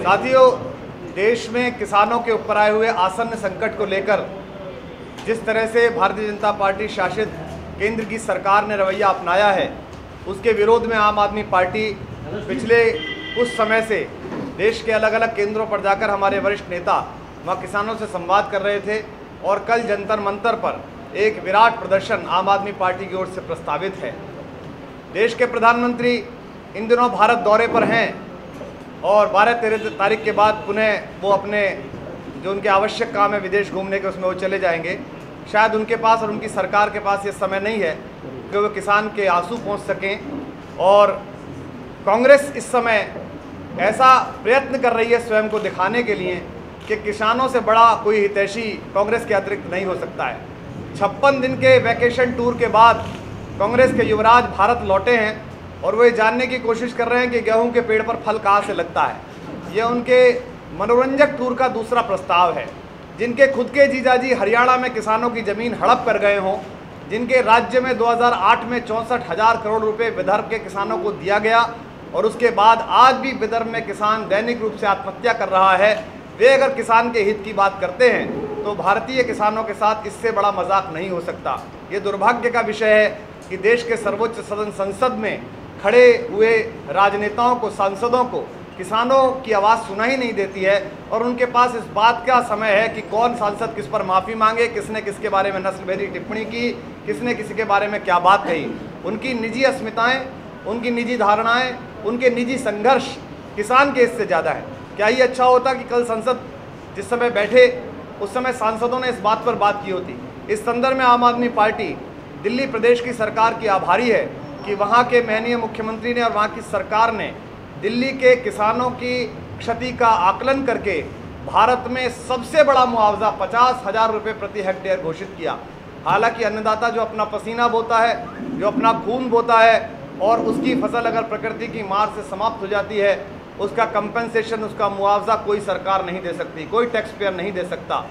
साथियों, देश में किसानों के ऊपर आए हुए आसन्न संकट को लेकर जिस तरह से भारतीय जनता पार्टी शासित केंद्र की सरकार ने रवैया अपनाया है, उसके विरोध में आम आदमी पार्टी पिछले कुछ समय से देश के अलग अलग केंद्रों पर जाकर हमारे वरिष्ठ नेता वहाँ किसानों से संवाद कर रहे थे और कल जंतर मंतर पर एक विराट प्रदर्शन आम आदमी पार्टी की ओर से प्रस्तावित है। देश के प्रधानमंत्री इन दिनों भारत दौरे पर हैं और 12-13 तारीख के बाद पुनः वो अपने जो उनके आवश्यक काम है विदेश घूमने के, उसमें वो चले जाएंगे। शायद उनके पास और उनकी सरकार के पास ये समय नहीं है कि वो किसान के आंसू पहुंच सकें। और कांग्रेस इस समय ऐसा प्रयत्न कर रही है स्वयं को दिखाने के लिए कि किसानों से बड़ा कोई हितैषी कांग्रेस के अतिरिक्त नहीं हो सकता है। 56 दिन के वैकेशन टूर के बाद कांग्रेस के युवराज भारत लौटे हैं और वो ये जानने की कोशिश कर रहे हैं कि गेहूं के पेड़ पर फल कहाँ से लगता है। ये उनके मनोरंजक टूर का दूसरा प्रस्ताव है। जिनके खुद के जीजाजी हरियाणा में किसानों की ज़मीन हड़प कर गए हों, जिनके राज्य में 2008 में 64,000 करोड़ रुपए विदर्भ के किसानों को दिया गया और उसके बाद आज भी विदर्भ में किसान दैनिक रूप से आत्महत्या कर रहा है, वे अगर किसान के हित की बात करते हैं तो भारतीय किसानों के साथ इससे बड़ा मजाक नहीं हो सकता। ये दुर्भाग्य का विषय है कि देश के सर्वोच्च सदन संसद में खड़े हुए राजनेताओं को, सांसदों को किसानों की आवाज़ सुनाई नहीं देती है और उनके पास इस बात का समय है कि कौन सांसद किस पर माफ़ी मांगे, किसने किसके बारे में नस्लभेदी टिप्पणी की, किसने किसी के बारे में क्या बात कही। उनकी निजी अस्मिताएं, उनकी निजी धारणाएं, उनके निजी संघर्ष किसान के हिस्से ज़्यादा है। क्या ये अच्छा होता कि कल संसद जिस समय बैठे उस समय सांसदों ने इस बात पर बात की होती। इस संदर्भ में आम आदमी पार्टी दिल्ली प्रदेश की सरकार की आभारी है कि वहाँ के माननीय मुख्यमंत्री ने और वहाँ की सरकार ने दिल्ली के किसानों की क्षति का आकलन करके भारत में सबसे बड़ा मुआवजा 50,000 रुपये प्रति हेक्टेयर घोषित किया। हालांकि अन्नदाता जो अपना पसीना बोता है, जो अपना खून बोता है और उसकी फसल अगर प्रकृति की मार से समाप्त हो जाती है, उसका कंपनसेशन, उसका मुआवजा कोई सरकार नहीं दे सकती, कोई टैक्स पेयर नहीं दे सकता।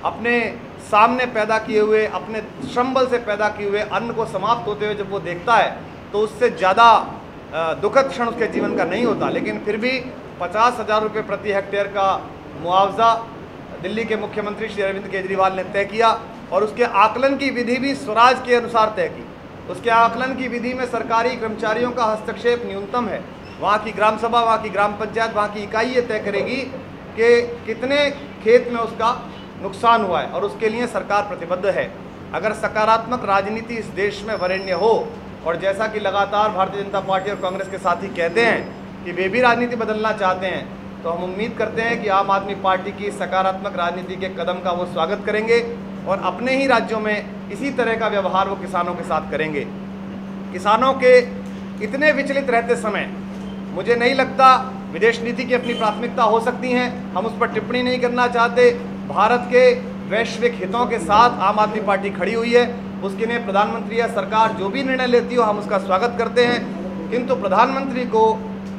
अपने सामने पैदा किए हुए, अपने श्रम बल से पैदा किए हुए अन्न को समाप्त होते हुए जब वो देखता है तो उससे ज़्यादा दुखद क्षण उसके जीवन का नहीं होता। लेकिन फिर भी 50,000 रुपये प्रति हेक्टेयर का मुआवजा दिल्ली के मुख्यमंत्री श्री अरविंद केजरीवाल ने तय किया और उसके आकलन की विधि भी स्वराज के अनुसार तय की। उसके आकलन की विधि में सरकारी कर्मचारियों का हस्तक्षेप न्यूनतम है। वहाँ की ग्राम सभा, वहाँ की ग्राम पंचायत, वहाँ की इकाई ये तय करेगी कि कितने खेत में उसका नुकसान हुआ है और उसके लिए सरकार प्रतिबद्ध है। अगर सकारात्मक राजनीति इस देश में वरेण्य हो और जैसा कि लगातार भारतीय जनता पार्टी और कांग्रेस के साथी कहते हैं कि वे भी राजनीति बदलना चाहते हैं, तो हम उम्मीद करते हैं कि आम आदमी पार्टी की सकारात्मक राजनीति के कदम का वो स्वागत करेंगे और अपने ही राज्यों में इसी तरह का व्यवहार वो किसानों के साथ करेंगे। किसानों के इतने विचलित रहते समय मुझे नहीं लगता विदेश नीति की अपनी प्राथमिकता हो सकती हैं, हम उस पर टिप्पणी नहीं करना चाहते। भारत के वैश्विक हितों के साथ आम आदमी पार्टी खड़ी हुई है, उसके लिए प्रधानमंत्री या सरकार जो भी निर्णय लेती हो हम उसका स्वागत करते हैं। किंतु प्रधानमंत्री को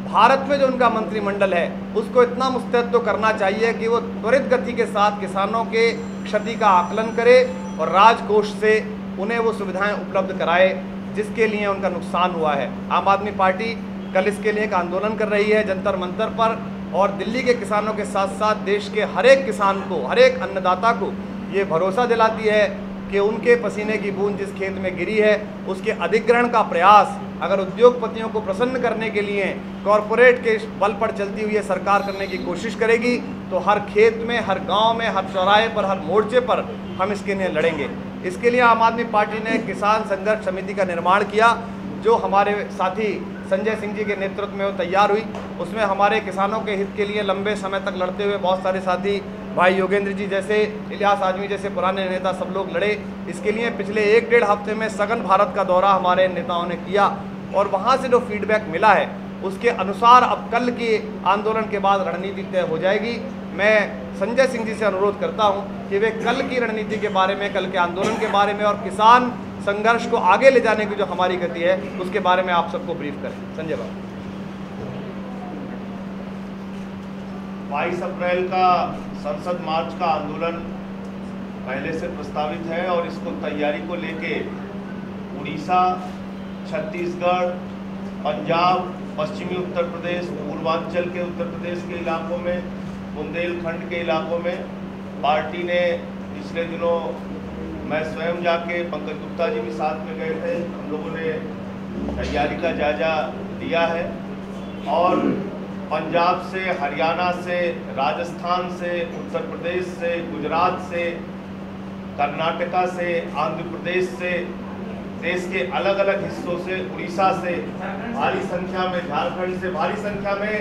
भारत में जो उनका मंत्रिमंडल है उसको इतना मुस्तैद तो करना चाहिए कि वो त्वरित गति के साथ किसानों के क्षति का आकलन करे और राजकोष से उन्हें वो सुविधाएं उपलब्ध कराए जिसके लिए उनका नुकसान हुआ है। आम आदमी पार्टी कल इसके लिए एक आंदोलन कर रही है जंतर मंतर पर और दिल्ली के किसानों के साथ साथ देश के हर एक किसान को, हर एक अन्नदाता को ये भरोसा दिलाती है कि उनके पसीने की बूंद जिस खेत में गिरी है उसके अधिग्रहण का प्रयास अगर उद्योगपतियों को प्रसन्न करने के लिए कॉरपोरेट के बल पर चलती हुई सरकार करने की कोशिश करेगी तो हर खेत में, हर गांव में, हर चौराहे पर, हर मोर्चे पर हम इसके लिए लड़ेंगे। इसके लिए आम आदमी पार्टी ने किसान संघर्ष समिति का निर्माण किया जो हमारे साथी संजय सिंह जी के नेतृत्व में वो तैयार हुई। उसमें हमारे किसानों के हित के लिए लंबे समय तक लड़ते हुए बहुत सारे साथी, भाई योगेंद्र जी जैसे, इलियास आजमी जैसे पुराने नेता सब लोग लड़े। इसके लिए पिछले 1-1.5 हफ्ते में सघन भारत का दौरा हमारे नेताओं ने किया और वहाँ से जो फीडबैक मिला है उसके अनुसार अब कल के आंदोलन के बाद रणनीति तय हो जाएगी। मैं संजय सिंह जी से अनुरोध करता हूँ कि वे कल की रणनीति के बारे में, कल के आंदोलन के बारे में और किसान संघर्ष को आगे ले जाने की जो हमारी गति है उसके बारे में आप सबको ब्रीफ करें। संजय बाबू। 22 अप्रैल का संसद मार्च का आंदोलन पहले से प्रस्तावित है और इसको तैयारी को लेके उड़ीसा, छत्तीसगढ़, पंजाब, पश्चिमी उत्तर प्रदेश, पूर्वी पूर्वांचल के उत्तर प्रदेश के इलाकों में, बुंदेलखंड के इलाकों में पार्टी ने पिछले दिनों, मैं स्वयं जाके, पंकज गुप्ता जी भी साथ में गए थे, हम लोगों ने तैयारी का जायजा लिया है और पंजाब से, हरियाणा से, राजस्थान से, उत्तर प्रदेश से, गुजरात से, कर्नाटका से, आंध्र प्रदेश से, देश के अलग अलग हिस्सों से, उड़ीसा से भारी संख्या में, झारखंड से भारी संख्या में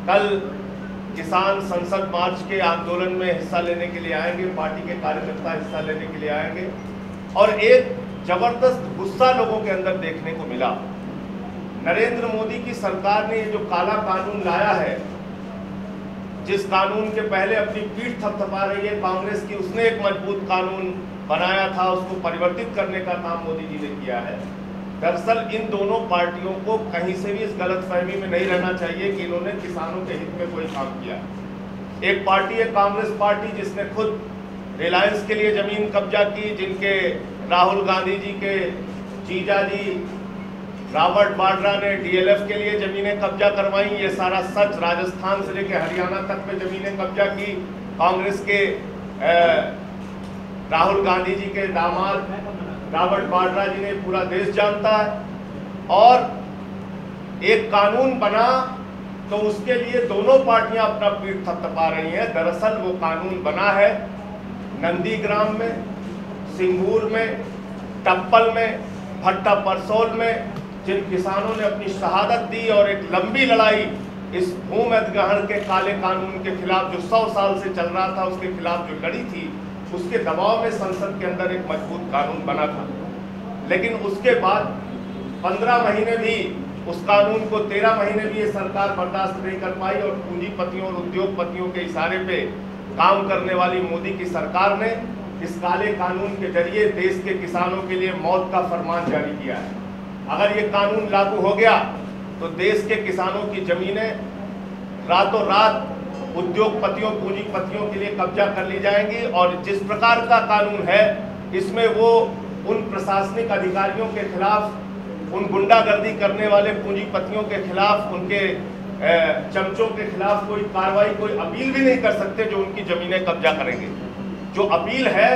कल किसान संसद मार्च के आंदोलन में हिस्सा लेने के लिए आएंगे। पार्टी के कार्यकर्ता हिस्सा लेने के लिए आएंगे और एक जबरदस्त गुस्सा लोगों के अंदर देखने को मिला। नरेंद्र मोदी की सरकार ने ये जो काला कानून लाया है, जिस कानून के पहले अपनी पीठ थपथपा रही है कांग्रेस की, उसने एक मजबूत कानून बनाया था, उसको परिवर्तित करने का काम मोदी जी ने किया है। दरअसल इन दोनों पार्टियों को कहीं से भी इस गलतफहमी में नहीं रहना चाहिए कि इन्होंने किसानों के हित में कोई काम किया। एक पार्टी है कांग्रेस पार्टी, जिसने खुद रिलायंस के लिए जमीन कब्जा की, जिनके राहुल गांधी जी के जीजा जी रॉबर्ट वाड्रा ने डीएलएफ के लिए जमीनें कब्जा करवाई। ये सारा सच, राजस्थान से लेकर हरियाणा तक में जमीनें कब्जा की कांग्रेस के राहुल गांधी जी के दामाद रॉबर्ट वाड्रा जी ने, पूरा देश जानता है। और एक कानून बना तो उसके लिए दोनों पार्टियां अपना पीठ थपथपा रही हैं। दरअसल वो कानून बना है नंदीग्राम में, सिंगूर में, टप्पल में, भट्टा परसोल में, जिन किसानों ने अपनी शहादत दी और एक लंबी लड़ाई इस भूमि अधिग्रहण के काले कानून के खिलाफ, जो 100 साल से चल रहा था, उसके खिलाफ जो लड़ी थी, उसके दबाव में संसद के अंदर एक मजबूत कानून बना था। लेकिन उसके बाद 15 महीने भी उस कानून को, 13 महीने भी ये सरकार बर्दाश्त नहीं कर पाई और पूंजीपतियों और उद्योगपतियों के इशारे पे काम करने वाली मोदी की सरकार ने इस काले कानून के जरिए देश के किसानों के लिए मौत का फरमान जारी किया है। अगर ये कानून लागू हो गया तो देश के किसानों की जमीनें रातों रात उद्योगपतियों, पूंजीपतियों के लिए कब्जा कर ली जाएंगी। और जिस प्रकार का कानून है, इसमें वो उन प्रशासनिक अधिकारियों के खिलाफ, उन गुंडागर्दी करने वाले पूंजीपतियों के खिलाफ, उनके चमचों के खिलाफ कोई कार्रवाई, कोई अपील भी नहीं कर सकते जो उनकी जमीनें कब्जा करेंगे। जो अपील है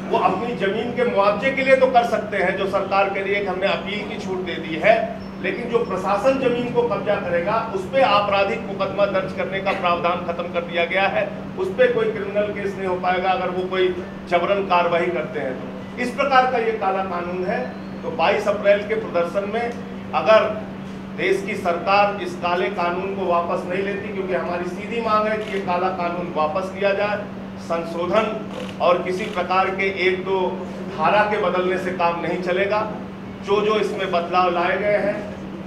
वो अपनी जमीन के मुआवजे के लिए तो कर सकते हैं, जो सरकार के लिए हमने अपील की छूट दे दी है, लेकिन जो प्रशासन जमीन को कब्जा करेगा उस पर आपराधिक मुकदमा दर्ज करने का प्रावधान खत्म कर दिया गया है। उस पर कोई क्रिमिनल केस नहीं हो पाएगा अगर वो कोई जबरन कार्रवाई करते हैं तो। इस प्रकार का ये काला कानून है। तो 22 अप्रैल के प्रदर्शन में अगर देश की सरकार इस काले कानून को वापस नहीं लेती, क्योंकि हमारी सीधी मांग है कि ये काला कानून वापस लिया जाए, संशोधन और किसी प्रकार के 1-2 धारा के बदलने से काम नहीं चलेगा। जो इसमें बदलाव लाए गए हैं,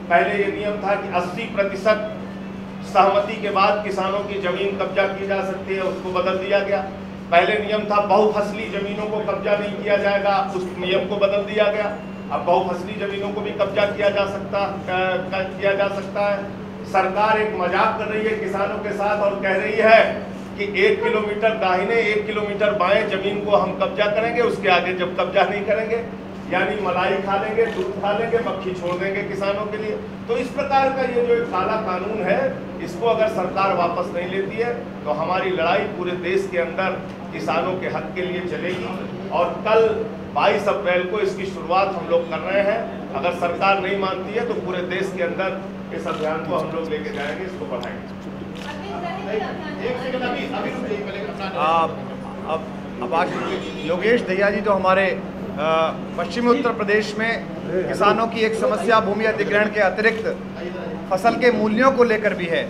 पहले ये नियम था कि 80% सहमति के बाद किसानों की जमीन कब्जा की जा सकती है, उसको बदल दिया गया। पहले नियम था बहुफसली जमीनों को कब्जा नहीं किया जाएगा, उस नियम को बदल दिया गया। अब बहुफसली जमीनों को भी कब्जा किया जा सकता है। सरकार एक मजाक कर रही है किसानों के साथ और कह रही है कि 1 किलोमीटर दाहिने 1 किलोमीटर बाएं जमीन को हम कब्जा करेंगे, उसके आगे जब कब्जा नहीं करेंगे, यानी मलाई खा लेंगे, दूध खा लेंगे, मक्खी छोड़ देंगे किसानों के लिए। तो इस प्रकार का ये जो एक काला कानून है, इसको अगर सरकार वापस नहीं लेती है तो हमारी लड़ाई पूरे देश के अंदर किसानों के हक के लिए चलेगी। और कल 22 अप्रैल को इसकी शुरुआत हम लोग कर रहे हैं। अगर सरकार नहीं मानती है तो पूरे देश के अंदर इस अभियान को हम लोग लेके जाएंगे, इसको बढ़ाएंगे। अब आज योगेश दहिया जी, जो हमारे पश्चिमी उत्तर प्रदेश में किसानों की एक समस्या भूमि अधिग्रहण के अतिरिक्त फसल के मूल्यों को लेकर भी है।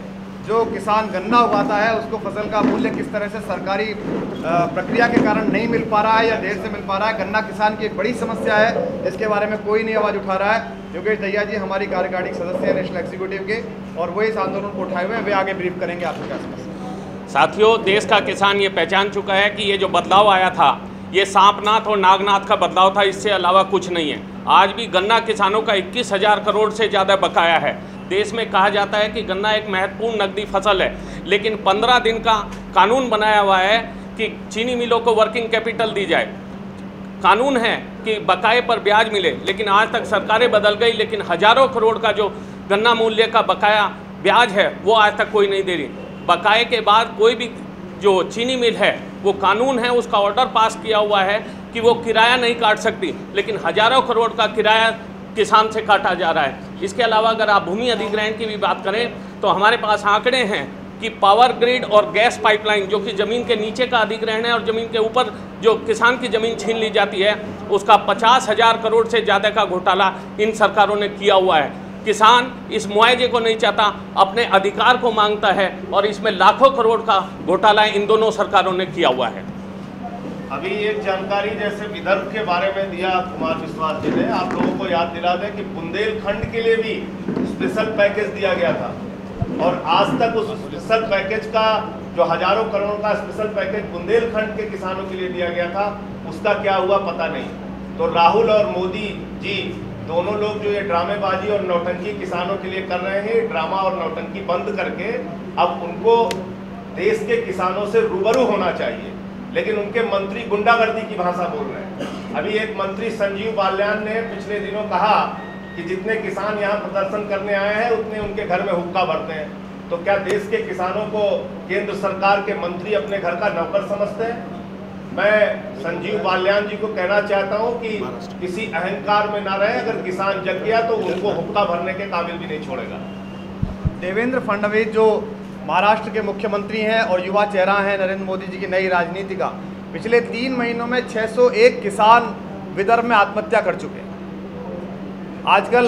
जो किसान गन्ना उगाता है उसको फसल का मूल्य किस तरह से सरकारी प्रक्रिया के कारण नहीं मिल पा रहा है या देर से मिल पा रहा है, गन्ना किसान की एक बड़ी समस्या है। इसके बारे में कोई नहीं आवाज़ उठा रहा है। योगेश दहिया जी हमारी कार्यकारिणी सदस्य हैं नेशनल एग्जीक्यूटिव के, और वो इस आंदोलन को उठाए हुए हैं, वे आगे ब्रीफ करेंगे आपको क्या समस्या। साथियों, देश का किसान ये पहचान चुका है कि ये जो बदलाव आया था ये सांपनाथ और नागनाथ का बदलाव था, इससे अलावा कुछ नहीं है। आज भी गन्ना किसानों का 21,000 करोड़ से ज़्यादा बकाया है। देश में कहा जाता है कि गन्ना एक महत्वपूर्ण नकदी फसल है, लेकिन 15 दिन का कानून बनाया हुआ है कि चीनी मिलों को वर्किंग कैपिटल दी जाए। कानून है कि बकाए पर ब्याज मिले, लेकिन आज तक सरकारें बदल गई, लेकिन हज़ारों करोड़ का जो गन्ना मूल्य का बकाया ब्याज है वो आज तक कोई नहीं दे रही। बकाए के बाद कोई भी जो चीनी मिल है वो कानून है, उसका ऑर्डर पास किया हुआ है कि वो किराया नहीं काट सकती, लेकिन हज़ारों करोड़ का किराया किसान से काटा जा रहा है। इसके अलावा अगर आप भूमि अधिग्रहण की भी बात करें तो हमारे पास आंकड़े हैं कि पावर ग्रिड और गैस पाइपलाइन जो कि ज़मीन के नीचे का अधिग्रहण है और ज़मीन के ऊपर जो किसान की ज़मीन छीन ली जाती है, उसका 50,000 करोड़ से ज़्यादा का घोटाला इन सरकारों ने किया हुआ है। किसान इस मुआवजे को नहीं चाहता, अपने अधिकार को मांगता है और इसमें लाखों करोड़ का घोटाला इन दोनों सरकारों ने किया हुआ है। अभी एक जानकारी जैसे विदर्भ के बारे में दिया कुमार विश्वास जी ने, आप लोगों को याद दिला दें कि बुंदेलखंड के लिए भी स्पेशल पैकेज दिया गया था और आज तक उस स्पेशल पैकेज का जो हजारों करोड़ का स्पेशल पैकेज बुंदेलखंड के किसानों के लिए दिया गया था, उसका क्या हुआ पता नहीं। तो राहुल और मोदी जी दोनों लोग जो ये ड्रामेबाजी और नौटंकी किसानों के लिए कर रहे हैं, ड्रामा और नौटंकी बंद करके अब उनको देश के किसानों से रूबरू होना चाहिए, लेकिन उनके मंत्री गुंडागर्दी की भाषा बोल रहे हैं। अभी एक मंत्री संजीव बाल्यान ने पिछले दिनों कहा कि जितने किसान यहाँ प्रदर्शन करने आए हैं उतने उनके घर में हुक्का भरते हैं। तो क्या देश के किसानों को केंद्र सरकार के मंत्री अपने घर का नौकर समझते हैं? मैं संजीव बाल्यान जी को कहना चाहता हूं कि किसी अहंकार में ना रहे, अगर किसान जग गया तो उनको हुक्का भरने के काबिल भी नहीं छोड़ेगा। देवेंद्र फडणवीस जो महाराष्ट्र के मुख्यमंत्री हैं और युवा चेहरा हैं नरेंद्र मोदी जी की नई राजनीति का, पिछले 3 महीनों में 601 किसान विदर्भ में आत्महत्या कर चुके हैं। आजकल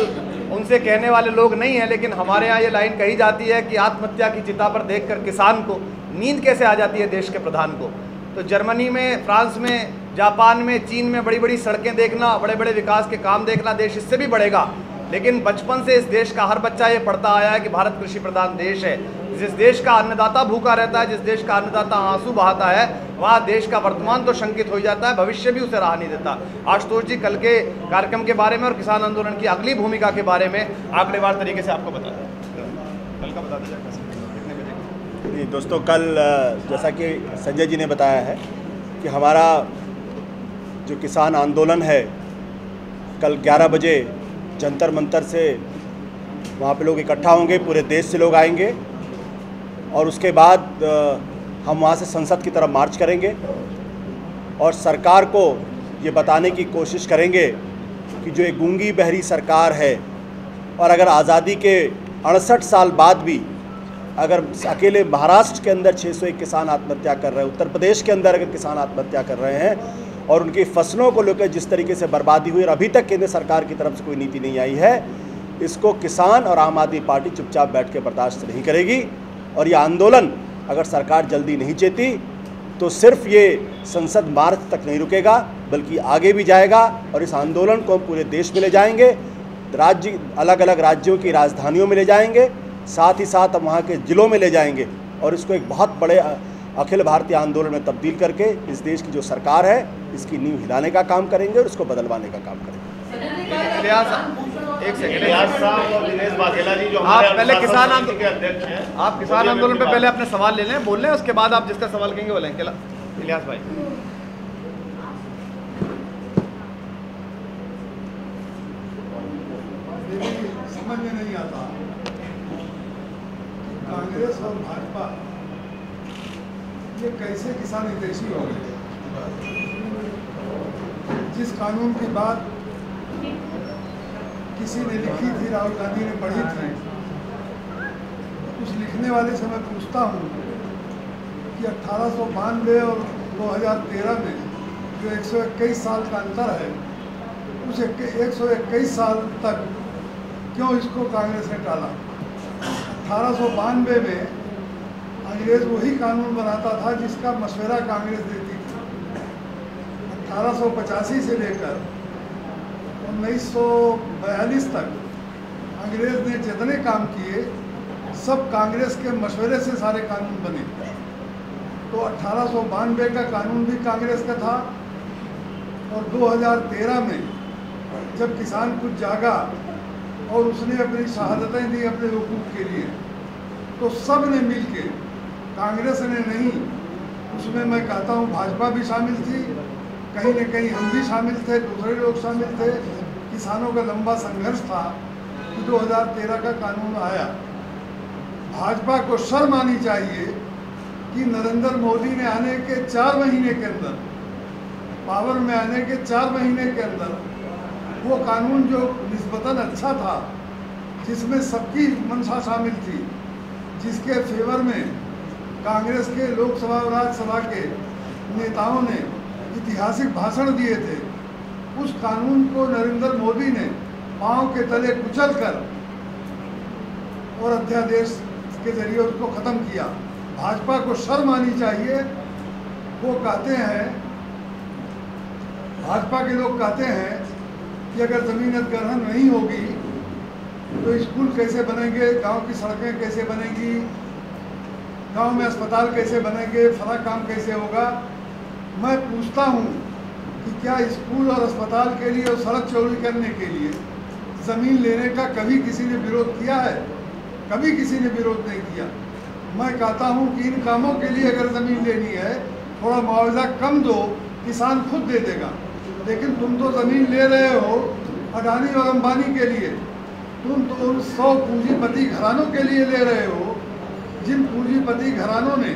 उनसे कहने वाले लोग नहीं हैं, लेकिन हमारे यहाँ ये लाइन कही जाती है कि आत्महत्या की चिता पर देखकर किसान को नींद कैसे आ जाती है देश के प्रधान को। तो जर्मनी में, फ्रांस में, जापान में, चीन में बड़ी बड़ी सड़कें देखना, बड़े बड़े विकास के काम देखना, देश इससे भी बढ़ेगा। लेकिन बचपन से इस देश का हर बच्चा ये पढ़ता आया है कि भारत कृषि प्रधान देश है। जिस देश का अन्नदाता भूखा रहता है, जिस देश का अन्नदाता आंसू बहाता है, वहाँ देश का वर्तमान तो शंकित हो जाता है, भविष्य भी उसे राह नहीं देता। आशुतोष जी कल के कार्यक्रम के बारे में और किसान आंदोलन की अगली भूमिका के बारे में आंकड़ेवार तरीके से आपको बता दें। कल का बता दीजिए कितने बजे? नहीं दोस्तों, कल जैसा कि संजय जी ने बताया है कि हमारा जो किसान आंदोलन है कल 11 बजे जंतर मंतर से वहाँ पे लोग इकट्ठा होंगे, पूरे देश से लोग आएंगे और उसके बाद हम वहाँ से संसद की तरफ मार्च करेंगे और सरकार को ये बताने की कोशिश करेंगे कि जो एक गूंगी बहरी सरकार है और अगर आज़ादी के 68 साल बाद भी अगर अकेले महाराष्ट्र के अंदर 601 किसान आत्महत्या कर रहे हैं, उत्तर प्रदेश के अंदर अगर किसान आत्महत्या कर रहे हैं और उनकी फसलों को लेकर जिस तरीके से बर्बादी हुई और अभी तक केंद्र सरकार की तरफ से कोई नीति नहीं आई है, इसको किसान और आम आदमी पार्टी चुपचाप बैठ के बर्दाश्त नहीं करेगी। और ये आंदोलन अगर सरकार जल्दी नहीं चेती तो सिर्फ ये संसद मार्च तक नहीं रुकेगा बल्कि आगे भी जाएगा और इस आंदोलन को पूरे देश में ले जाएंगे, राज्य अलग अलग राज्यों की राजधानियों में ले जाएंगे, साथ ही साथ हम वहाँ के ज़िलों में ले जाएंगे और इसको एक बहुत बड़े अखिल भारतीय आंदोलन में तब्दील करके इस देश की जो सरकार है इसकी नींव हिलाने का काम करेंगे और इसको बदलवाने का काम करेंगे। एक सेकंड, इलियास साहब और दिनेश वाघेला जी जो आप पहले किसान आंदोलन के अध्यक्ष हैं, आप किसान आंदोलन पे पहले अपने सवाल ले लें, बोल लें, उसके बाद आप जिसका सवाल कहेंगे वो लेंगे। इलियास भाई, समझ में नहीं आता कांग्रेस और भाजपा ये कैसे किसान हितैषी हो गए। जिस कानून की बात किसी ने लिखी थी, राहुल गांधी ने पढ़ी थी, उस लिखने वाले से मैं पूछता हूँ कि 1892 और 2013 में जो 121 साल का अंतर है, उस 121 साल तक क्यों इसको कांग्रेस ने टाला। 1892 में अंग्रेज वही कानून बनाता था जिसका मशवरा कांग्रेस देती थी। 1885 से लेकर 1942 तक अंग्रेज ने जितने काम किए सब कांग्रेस के मशवरे से सारे कानून बने। तो 1892 का कानून भी कांग्रेस का था और 2013 में जब किसान कुछ जागा और उसने अपनी शहादतें दी अपने हुकूक के लिए, तो सब ने मिल के, कांग्रेस ने नहीं, उसमें मैं कहता हूँ भाजपा भी शामिल थी, कहीं न कहीं हम भी शामिल थे, दूसरे लोग शामिल थे। किसानों का लंबा संघर्ष था कि 2013 का कानून आया भाजपा को शर्म आनी चाहिए कि नरेंद्र मोदी ने आने के 4 महीने के अंदर, पावर में आने के 4 महीने के अंदर वो कानून जो निस्बतन अच्छा था, जिसमें सबकी मंशा शामिल थी, जिसके फेवर में कांग्रेस के लोकसभा और राज्यसभा के नेताओं ने ऐतिहासिक भाषण दिए थे, उस कानून को नरेंद्र मोदी ने पांव के तले कुचलकर और अध्यादेश के जरिए उसको ख़त्म किया। भाजपा को शर्म आनी चाहिए। वो कहते हैं, भाजपा के लोग कहते हैं कि अगर ज़मीन अधिग्रहण नहीं होगी तो स्कूल कैसे बनेंगे, गांव की सड़कें कैसे बनेंगी, गांव में अस्पताल कैसे बनेंगे, फला काम कैसे होगा। मैं पूछता हूं कि क्या स्कूल और अस्पताल के लिए और सड़क चौड़ी करने के लिए ज़मीन लेने का कभी किसी ने विरोध किया है? कभी किसी ने विरोध नहीं किया। मैं कहता हूं कि इन कामों के लिए अगर ज़मीन लेनी है, थोड़ा मुआवजा कम दो, किसान खुद दे देगा। लेकिन तुम तो ज़मीन ले रहे हो अडानी और अंबानी के लिए, तुम तो उन 100 पूंजीपति घरानों के लिए ले रहे हो, जिन पूंजीपति घरानों ने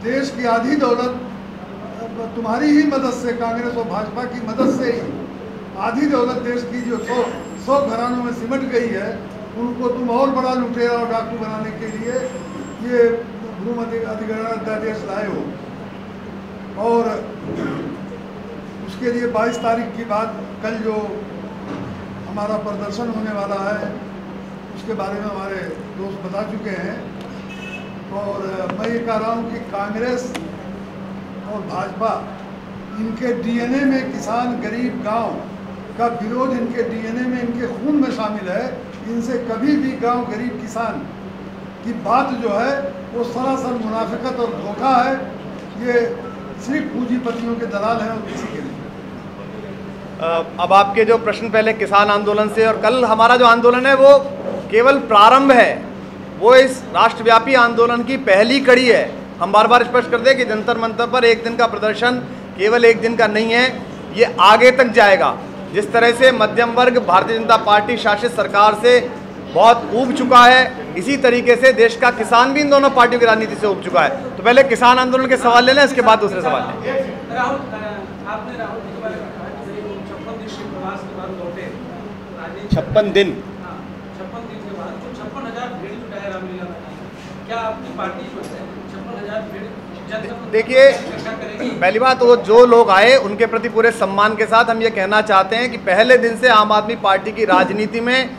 देश की आधी दौलत तुम्हारी ही मदद से, कांग्रेस और भाजपा की मदद से ही आधी दौलत देश की जो 100 घरानों में सिमट गई है, उनको तुम और बड़ा लुटेरा और डाकू बनाने के लिए ये भूमि अधिग्रहण अध्यादेश लाए हो। और उसके लिए 22 तारीख की बात, कल जो हमारा प्रदर्शन होने वाला है उसके बारे में हमारे दोस्त बता चुके हैं। और मैं ये कह रहा हूँ कि कांग्रेस और भाजपा, इनके डीएनए में किसान गरीब गांव का विरोध, इनके डीएनए में, इनके खून में शामिल है। इनसे कभी भी गांव गरीब किसान की बात जो है वो सरासर मुनाफिकत और धोखा है। ये सिर्फ पूंजीपतियों के दलाल हैं और किसी के नहीं। अब आपके जो प्रश्न पहले किसान आंदोलन से, और कल हमारा जो आंदोलन है वो केवल प्रारंभ है, वो इस राष्ट्रव्यापी आंदोलन की पहली कड़ी है। हम बार बार स्पष्ट कर दें कि जंतर मंतर पर एक दिन का प्रदर्शन केवल एक दिन का नहीं है, ये आगे तक जाएगा। जिस तरह से मध्यम वर्ग भारतीय जनता पार्टी शासित सरकार से बहुत ऊब चुका है, इसी तरीके से देश का किसान भी इन दोनों पार्टियों की राजनीति से ऊब चुका है। तो पहले किसान आंदोलन के सवाल ले लें, इसके बाद दूसरे सवाल लें। राहुल, आपने राहुल जी के बारे में कहा कि 56 दिन के प्रवास के बाद लौटे, 56 दिन 56 दिन के बाद तो 56,000 भीड़ जुटा है रामलीला में। क्या आपकी पार्टी जो है 56,000 भीड़, देखिए, पहली बात वो जो लोग आए उनके प्रति पूरे सम्मान के साथ हम ये कहना चाहते हैं कि पहले दिन से आम आदमी पार्टी की राजनीति में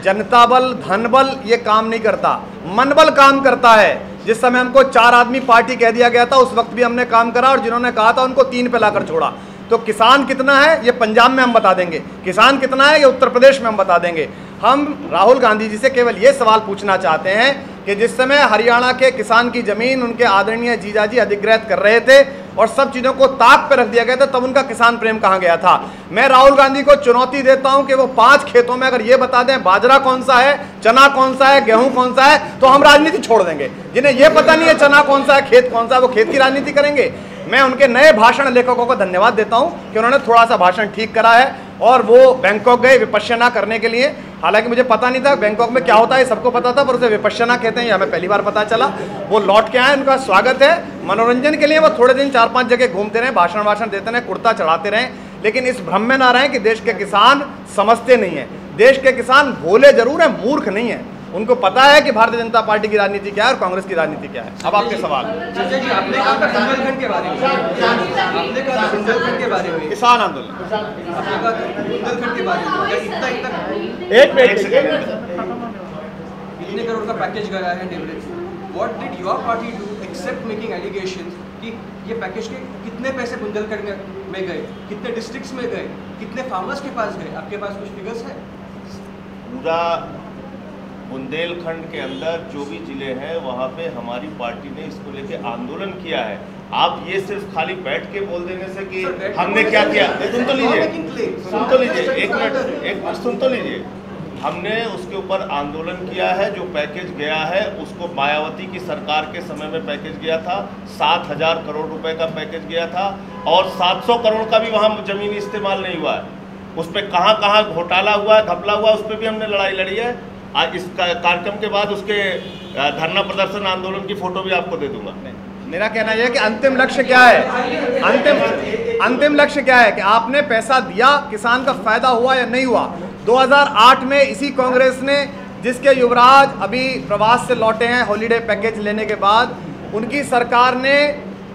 जनता बल, धन बल ये काम नहीं करता, मन बल काम करता है। जिस समय हमको 4 आदमी पार्टी कह दिया गया था, उस वक्त भी हमने काम करा, और जिन्होंने कहा था उनको 3 पे लाकर छोड़ा। तो किसान कितना है ये पंजाब में हम बता देंगे, किसान कितना है ये उत्तर प्रदेश में हम बता देंगे। हम राहुल गांधी जी से केवल ये सवाल पूछना चाहते हैं कि जिस समय हरियाणा के किसान की जमीन उनके आदरणीय जीजाजी अधिग्रहित कर रहे थे और सब चीज़ों को ताक पर रख दिया गया था, तब उनका किसान प्रेम कहाँ गया था? मैं राहुल गांधी को चुनौती देता हूं कि वो 5 खेतों में अगर ये बता दें बाजरा कौन सा है, चना कौन सा है, गेहूं कौन सा है, तो हम राजनीति छोड़ देंगे। जिन्हें ये पता नहीं है चना कौन सा है, खेत कौन सा है, वो खेत की राजनीति करेंगे। मैं उनके नए भाषण लेखकों को धन्यवाद देता हूं कि उन्होंने थोड़ा सा भाषण ठीक करा है, और वो बैंकॉक गए विपश्यना करने के लिए। हालांकि मुझे पता नहीं था बैंकॉक में क्या होता है, सबको पता था, पर उसे विपश्यना कहते हैं ये हमें पहली बार पता चला। वो लौट के आए, उनका स्वागत है। मनोरंजन के लिए वो थोड़े दिन 4-5 जगह घूमते रहे, भाषण देते रहे, कुर्ता चढ़ाते रहे, लेकिन इस भ्रम में ना रहें कि देश के किसान समझते नहीं है। देश के किसान भोले जरूर हैं, मूर्ख नहीं है। उनको पता है कि भारतीय जनता पार्टी की राजनीति क्या है और कांग्रेस की राजनीति क्या है। अब आपके सवाल। संजय जी, आपने कहा था बुंदेलखंड के बारे में, आपने कहा था बुंदेलखंड के बारे में, किसान आंदोलन, आपने कहा था बुंदेलखंड के बारे में, क्या एक सेकंड, इतने करोड़ का पैकेज गया है develop. What did your party do except making allegations कि ये पैकेज के कितने पैसे बुंदेलखंड में गए, कितने डिस्ट्रिक्ट्स में गए, कितने फार्मर्स के पास गए? आपके पास कुछ फिगर्स है? पूरा बुंदेलखंड के अंदर जो भी जिले हैं वहाँ पे हमारी पार्टी ने इसको लेके आंदोलन किया है। आप ये सिर्फ खाली बैठ के बोल देने से कि हमने क्या किया, सुन तो लीजिए, एक मिनट सुन तो लीजिए। हमने उसके ऊपर आंदोलन किया है। जो पैकेज गया है उसको मायावती की सरकार के समय में पैकेज गया था, 7,000 करोड़ रुपए का पैकेज गया था, और 700 करोड़ का भी वहाँ जमीनी इस्तेमाल नहीं हुआ है। उस पर कहाँ घोटाला हुआ है, घपला हुआ, उस पर भी हमने लड़ाई लड़ी है। आज इस कार्यक्रम के बाद उसके धरना प्रदर्शन आंदोलन की फोटो भी आपको दे दूंगा। मेरा कहना यह है कि अंतिम लक्ष्य क्या है, अंतिम लक्ष्य क्या है कि आपने पैसा दिया, किसान का फायदा हुआ या नहीं हुआ। 2008 में इसी कांग्रेस ने, जिसके युवराज अभी प्रवास से लौटे हैं हॉलीडे पैकेज लेने के बाद, उनकी सरकार ने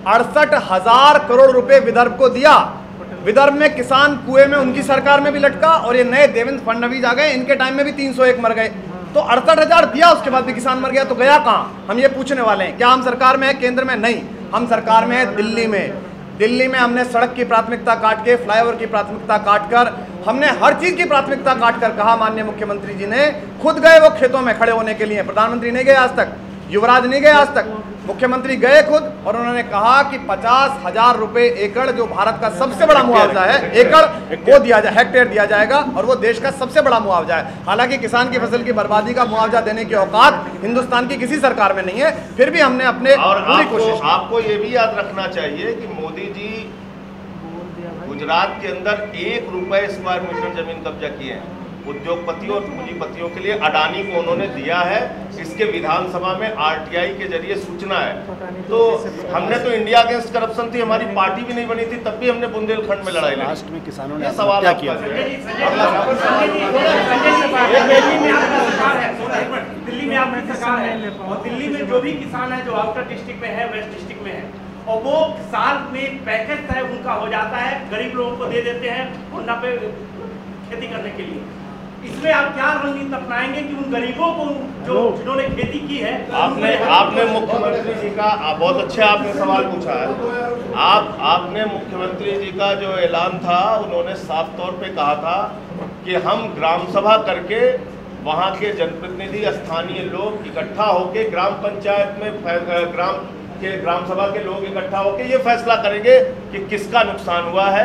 68,000 करोड़ रुपए विदर्भ को दिया। विदर्भ में किसान कुएं में उनकी सरकार में भी लटका, और ये नए देवेंद्र फडणवीस आ गए, इनके टाइम में भी 301 मर गए। तो 68,000 दिया, उसके बाद भी किसान मर गया, तो गया कहाँ? हम ये पूछने वाले हैं। क्या हम सरकार में है, केंद्र में? नहीं, हम सरकार में है दिल्ली में। दिल्ली में हमने सड़क की प्राथमिकता काट के, फ्लाईओवर की प्राथमिकता काटकर, हमने हर चीज की प्राथमिकता काटकर कहा, माननीय मुख्यमंत्री जी ने खुद गए वो खेतों में खड़े होने के लिए। प्रधानमंत्री नहीं गए आज तक, युवराज नहीं गए आज तक, मुख्यमंत्री गए खुद, और उन्होंने कहा कि 50,000 रुपए एकड़, जो भारत का सबसे बड़ा मुआवजा है, एकड़ को दिया जाए, हेक्टेयर दिया जाएगा, और वो देश का सबसे बड़ा मुआवजा है। हालांकि किसान की फसल की बर्बादी का मुआवजा देने की औकात हिंदुस्तान की किसी सरकार में नहीं है, फिर भी हमने अपने पूरी कोशिश। आपको ये भी याद रखना चाहिए कि मोदी जी गुजरात के अंदर 1 रुपए स्क्वायर मीटर जमीन कब्जा किए हैं उद्योगपतियों और पूंजीपतियों के लिए। अडानी को उन्होंने दिया है, इसके विधानसभा में RTI के जरिए सूचना है। तो हमने तो इंडिया अगेंस्ट करप्शन थी, हमारी पार्टी भी नहीं बनी थी, तब भी हमने बुंदेलखंड में लड़ाई लड़ी। लास्ट में किसानों ने सवाल क्या किया? दिल्ली में आपकी सरकार है, और दिल्ली में जो भी किसान है जो आउटर डिस्ट्रिक्ट में है, वेस्ट डिस्ट्रिक्ट में है, और वो साल में पैकेज तय उनका हो जाता है, गरीब लोगों को दे देते हैं होंडा पे खेती करने के लिए। इसमें आप क्या रणनीति अपनाएंगे कि उन गरीबों को जिन्होंने खेती की है? आपने मुख्यमंत्री जी का बहुत अच्छा आपने सवाल पूछा है। आपने मुख्यमंत्री जी का जो ऐलान था, उन्होंने साफ तौर पे कहा था कि हम ग्राम सभा करके वहाँ के जनप्रतिनिधि, स्थानीय लोग इकट्ठा होके ग्राम पंचायत में ग्राम सभा के लोग इकट्ठा होकर ये फैसला करेंगे कि किसका नुकसान हुआ है।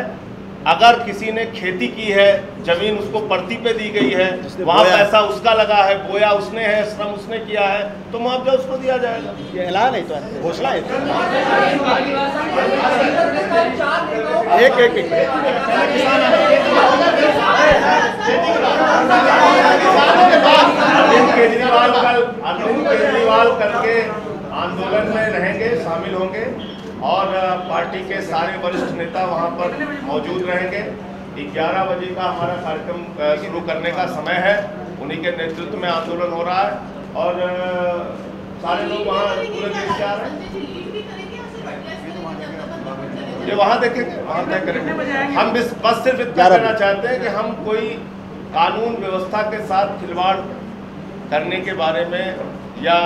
अगर किसी ने खेती की है, जमीन उसको परती पे दी गई है, वहाँ पैसा उसका लगा है, बोया उसने है, श्रम उसने किया है, तो मुआवजा उसको दिया जाएगा। ये ऐलान है, तो घोषणा है। एक अरविंद केजरीवाल करके आंदोलन में रहेंगे, शामिल होंगे, और पार्टी के सारे वरिष्ठ नेता वहां पर मौजूद रहेंगे। 11 बजे का हमारा कार्यक्रम शुरू करने का समय है, उन्हीं के नेतृत्व में आंदोलन हो रहा है, और सारे लोग वहाँ पूरे देश से आ रहे हैं। ये वहाँ देखेंगे, वहाँ तय करेंगे। हम बस सिर्फ इतना कहना चाहते हैं कि हम कोई कानून व्यवस्था के साथ खिलवाड़ करने के बारे में, या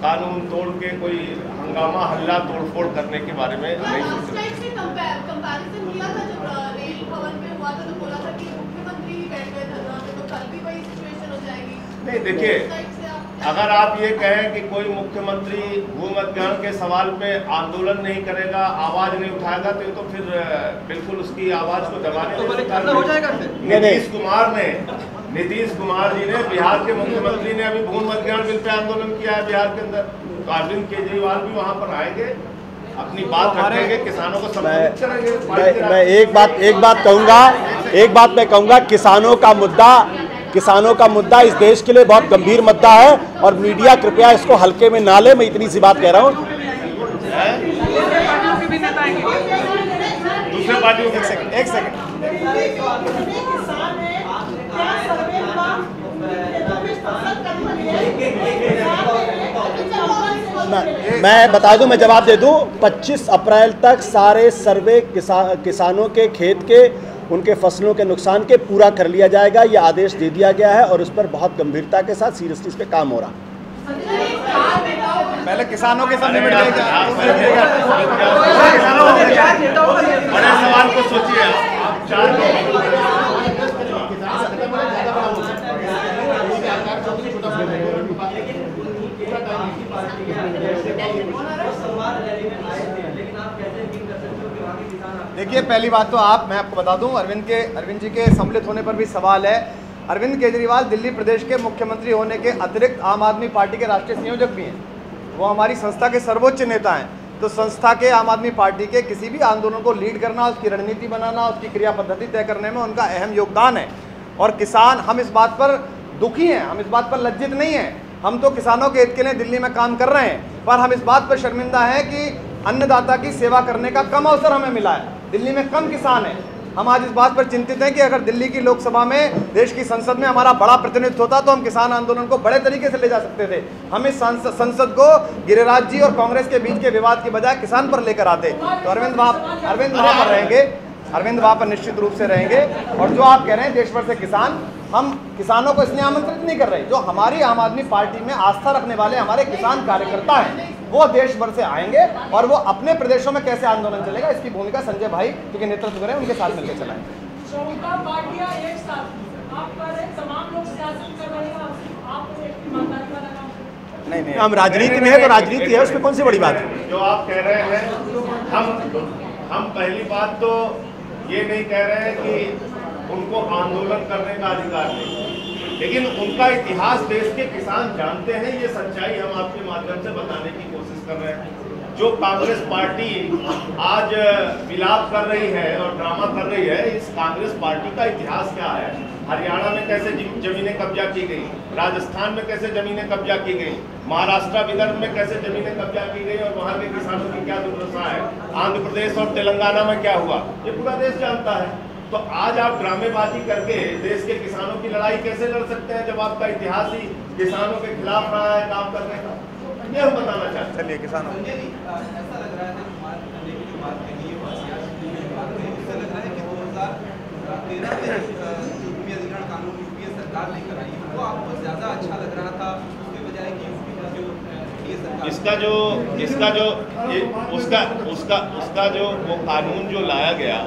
कानून तोड़ के कोई हंगामा हल्ला तोड़फोड़ करने के बारे में नहीं सोच रहे। कंपैरिजन किया था जब रेल भवन पे हुआ था, तो बोला था कि मुख्यमंत्री ही बैठ गए धरना पे, तो कल भी वही सिचुएशन हो जाएगी। नहीं, देखिए, अगर आप ये कहें कि कोई मुख्यमंत्री भू मध्याह्न के सवाल पे आंदोलन नहीं करेगा, आवाज नहीं उठाएगा, तो फिर बिल्कुल उसकी आवाज को दबाने हो जाएगा। नीतीश कुमार जी ने, बिहार के मुख्यमंत्री ने अभी भू मध्याह्न बिल पे आंदोलन किया है बिहार के अंदर, तो अरविंद केजरीवाल भी वहाँ पर आएंगे, अपनी बात रखेंगे, किसानों को संबोधित करेंगे। मैं एक बात मैं कहूँगा, किसानों का मुद्दा इस देश के लिए बहुत गंभीर मुद्दा है, और मीडिया कृपया इसको हल्के में ना ले। मैं इतनी सी बात कह रहा हूँ। दूसरे पार्टियों के एक सेकंड मैं बता दूं, मैं जवाब दे दूं। 25 अप्रैल तक सारे सर्वे किसानों के खेत के, उनके फसलों के नुकसान के पूरा कर लिया जाएगा। ये आदेश दे दिया गया है, और उस पर बहुत गंभीरता के साथ सीरियसली इस पे काम हो रहा है। पहले किसानों के सामने बड़े सवाल को सोचिए आप। देखिए, पहली बात तो मैं आपको बता दूं, अरविंद जी के सम्मिलित होने पर भी सवाल है। अरविंद केजरीवाल दिल्ली प्रदेश के मुख्यमंत्री होने के अतिरिक्त आम आदमी पार्टी के राष्ट्रीय संयोजक भी हैं। वो हमारी संस्था के सर्वोच्च नेता हैं। तो संस्था के, आम आदमी पार्टी के किसी भी आंदोलन को लीड करना, उसकी रणनीति बनाना, उसकी क्रिया पद्धति तय करने में उनका अहम योगदान है। और किसान, हम इस बात पर दुखी हैं, हम इस बात पर लज्जित नहीं हैं हम तो किसानों के हित के लिए दिल्ली में काम कर रहे हैं, पर हम इस बात पर शर्मिंदा हैं कि अन्नदाता की सेवा करने का कम अवसर हमें मिला है। दिल्ली में कम किसान हैं। हम आज इस बात पर चिंतित हैं कि अगर दिल्ली की लोकसभा में, देश की संसद में हमारा बड़ा प्रतिनिधित्व होता तो हम किसान आंदोलन को बड़े तरीके से ले जा सकते थे। हम इस संसद को गिरिराज जी और कांग्रेस के बीच के विवाद की बजाय किसान पर लेकर आते। तो अरविंद वहाँ पर रहेंगे, अरविंद वहाँ पर निश्चित रूप से रहेंगे। और जो आप कह रहे हैं देश भर से किसान, हम किसानों को इसलिए आमंत्रित नहीं कर रहे। जो हमारी आम आदमी पार्टी में आस्था रखने वाले हमारे किसान कार्यकर्ता हैं वो देश भर से आएंगे और वो अपने प्रदेशों में कैसे आंदोलन चलेगा इसकी भूमिका संजय भाई क्योंकि नेतृत्व करें उनके साथ मिलकर चलाएंगे। नहीं, हम राजनीति में है तो राजनीति है, उसमें कौन सी बड़ी बात है। जो आप कह रहे हैं, हम पहली बात तो ये नहीं कह रहे हैं कि उनको आंदोलन करने का अधिकार नहीं, लेकिन उनका इतिहास देश के किसान जानते हैं। ये सच्चाई हम आपके माध्यम से बताने की कोशिश कर रहे हैं। जो कांग्रेस पार्टी आज विलाप कर रही है और ड्रामा कर रही है, इस कांग्रेस पार्टी का इतिहास क्या है। हरियाणा में कैसे जमीनें कब्जा की गई, राजस्थान में कैसे जमीनें कब्जा की गई, महाराष्ट्र विदर्भ में कैसे जमीनें कब्जा की गई और वहाँ के किसानों की क्या दुर्दशा है, आंध्र प्रदेश और तेलंगाना में क्या हुआ, ये पूरा देश जानता है। तो आज आप ड्रामेबाजी करके देश के किसानों की लड़ाई कैसे लड़ सकते हैं जब आपका इतिहास ही किसानों के खिलाफ रहा है काम करने का। ये हम बताना चाहते हैं। चलिए किसानों ऐसा लग रहा है जो बात कही है, ऐसा लग रहा है कि 2013 में जो भूमि अधिग्रहण कानून यूपीए सरकार लेकर आई वो आपको ज्यादा अच्छा लग रहा था उसके बजाय कि यूपी का जो एनडीए सरकार उसका जो वो कानून जो लाया गया,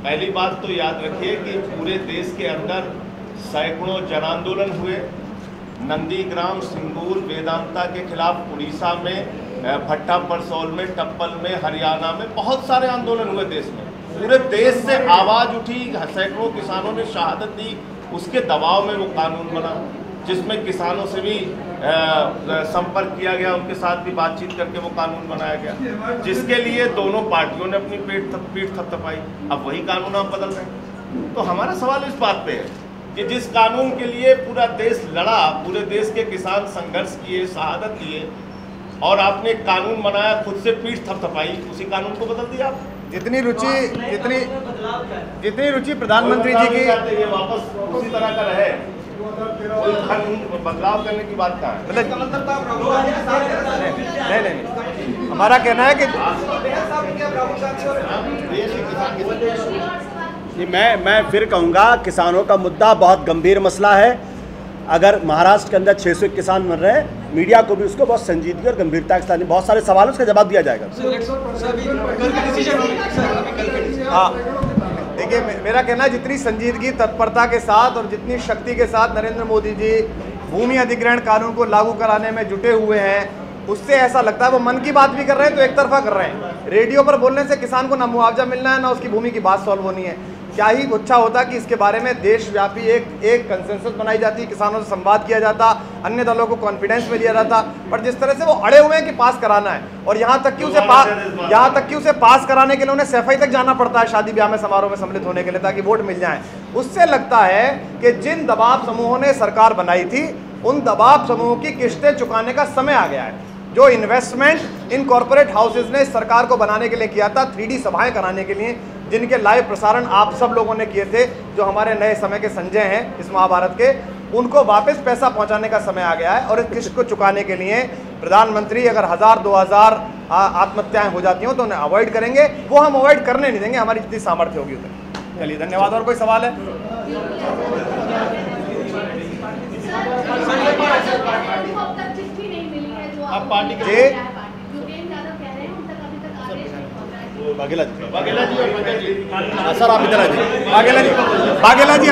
पहली बात तो याद रखिए कि पूरे देश के अंदर सैकड़ों जन आंदोलन हुए। नंदीग्राम, सिंगूर, वेदांता के खिलाफ उड़ीसा में, भट्टा परसौल में, टप्पल में, हरियाणा में बहुत सारे आंदोलन हुए देश में। पूरे देश से आवाज़ उठी, सैकड़ों किसानों ने शहादत दी। उसके दबाव में वो कानून बना जिसमें किसानों से भी संपर्क किया गया, उनके साथ भी बातचीत करके वो कानून बनाया गया, जिसके लिए दोनों पार्टियों ने अपनी पीठ थपथपाई। अब वही कानून हम बदल रहे हैं। तो हमारा सवाल इस बात पे है कि जिस कानून के लिए पूरा देश लड़ा, पूरे देश के किसान संघर्ष किए, शहादत दिए और आपने कानून बनाया, खुद से पीठ थपथपाई, उसी कानून को बदल दिया आप। जितनी रुचि प्रधानमंत्री जी की वापस उसी तरह का रहे, कोई कानून बदलाव करने की बात कहाँ है। नहीं, हमारा कहना है कि मैं फिर कहूँगा किसानों का मुद्दा बहुत गंभीर मसला है। अगर महाराष्ट्र के अंदर 600 किसान मर रहे हैं, मीडिया को भी उसको बहुत संजीदगी और गंभीरता के साथ बहुत सारे सवालों का जवाब दिया जाएगा। हाँ, देखिए मेरा कहना है जितनी संजीदगी, तत्परता के साथ और जितनी शक्ति के साथ नरेंद्र मोदी जी भूमि अधिग्रहण कानून को लागू कराने में जुटे हुए हैं, उससे ऐसा लगता है वो मन की बात भी कर रहे हैं तो एक तरफा कर रहे हैं। रेडियो पर बोलने से किसान को ना मुआवजा मिलना है ना उसकी भूमि की बात सॉल्व होनी है। क्या ही अच्छा होता कि इसके बारे में देशव्यापी एक कंसेंसस बनाई जाती, किसानों से संवाद किया जाता, अन्य दलों को कॉन्फिडेंस में लिया जाता। पर जिस तरह से वो अड़े हुए हैं कि पास कराना है और यहाँ तक कि उसे पास कराने के लिए उन्हें सफाई तक जाना पड़ता है शादी ब्याह में, समारोह में सम्मिलित होने के लिए ताकि वोट मिल जाए। उससे लगता है कि जिन दबाव समूहों ने सरकार बनाई थी उन दबाव समूहों की किस्तें चुकाने का समय आ गया है। जो इन्वेस्टमेंट इन कॉर्पोरेट हाउसेज ने सरकार को बनाने के लिए किया था, 3D सभाएं कराने के लिए, जिनके लाइव प्रसारण आप सब लोगों ने किए थे, जो हमारे नए समय के संजय हैं इस महाभारत के, उनको वापस पैसा पहुंचाने का समय आ गया है। और इस किस्त को चुकाने के लिए प्रधानमंत्री अगर 1000-2000 आत्महत्याएं हो जाती हों तो उन्हें अवॉइड करेंगे, वो हम अवॉइड करने नहीं देंगे, हमारी जितनी सामर्थ्य होगी उतनी। चलिए धन्यवाद। और कोई सवाल है? अब पार्टी के बाघेला जी और सर आप इधर आ जाइए। बाघेला जी